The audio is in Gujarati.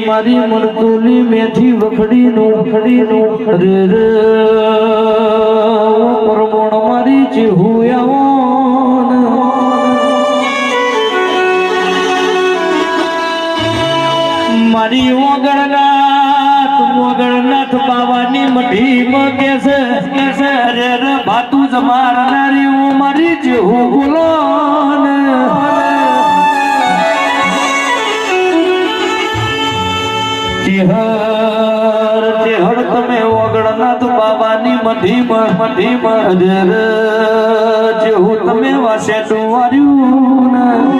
મારી મરતુલી મેથી વખડીનું રે રે પરમોણ મારી ચેહુયાઓન મારી ઓગળનાથ બાવાની મઢીમાં કેસે રે રે ભાતું જમાડનારી હું મારી ચેહુ બોલો ચેહર તમે ઓગળનાથ બાબાની મઢીમાં જેવું તમે વાસે ડુવાર્યું